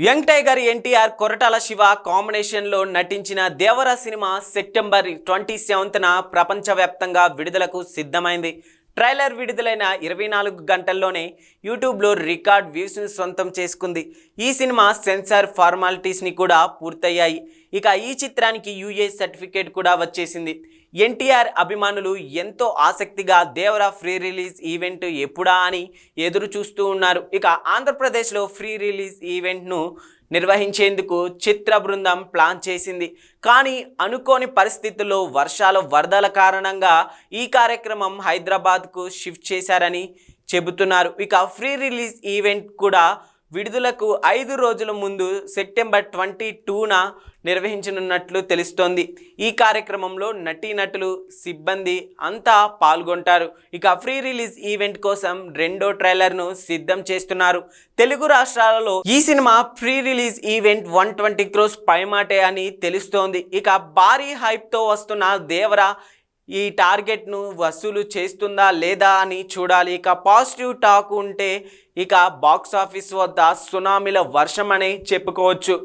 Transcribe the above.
Young tiger NTR Koratala Shiva కాంబినేషన్లో నటించిన దేవర cinema September 27న ప్రపంచవ్యాప్తంగా విడుదలకు సిద్ధమైంది. ట్రైలర్ విడుదలైన 24 గంటల్లోనే యూట్యూబ్లో రికార్డ్ వ్యూస్ని సొంతం చేసుకుంది. ఈ సినిమా సెన్సార్ ఫార్మాలిటీస్ని కూడా పూర్తయ్యాయి. ఇక ఈ చిత్రానికి యూఏ సర్టిఫికేట్ కూడా వచ్చేసింది. ఎన్టీఆర్ అభిమానులు ఎంతో ఆసక్తిగా దేవర ఫ్రీ రిలీజ్ ఈవెంట్ ఎప్పుడా అని ఎదురు చూస్తూ ఉన్నారు. ఇక ఆంధ్రప్రదేశ్లో ఫ్రీ రిలీజ్ ఈవెంట్ను నిర్వహించేందుకు చిత్ర బృందం ప్లాన్ చేసింది. కానీ అనుకోని పరిస్థితుల్లో వర్షాల వరదల కారణంగా ఈ కార్యక్రమం హైదరాబాద్కు షిఫ్ట్ చేశారని చెబుతున్నారు. ఇక ఫ్రీ రిలీజ్ ఈవెంట్ కూడా విడుదలకు 5 రోజుల ముందు సెప్టెంబర్ 22న నిర్వహించనున్నట్లు తెలుస్తోంది. ఈ కార్యక్రమంలో నటీనటులు సిబ్బంది అంతా పాల్గొంటారు. ఇక ఫ్రీ రిలీజ్ ఈవెంట్ కోసం రెండో ట్రైలర్ను సిద్ధం చేస్తున్నారు. తెలుగు రాష్ట్రాలలో ఈ cinema free release event 120 crores పైమాటే అని తెలుస్తోంది. ఇక భారీ హైప్తో వస్తున్న దేవర ఈ టార్గెట్ను వసూలు చేస్తుందా లేదా అని చూడాలి. ఇక పాజిటివ్ టాక్ ఉంటే ఇక బాక్స్ ఆఫీస్ వద్ద సునామీల వర్షం అనే చెప్పుకోవచ్చు.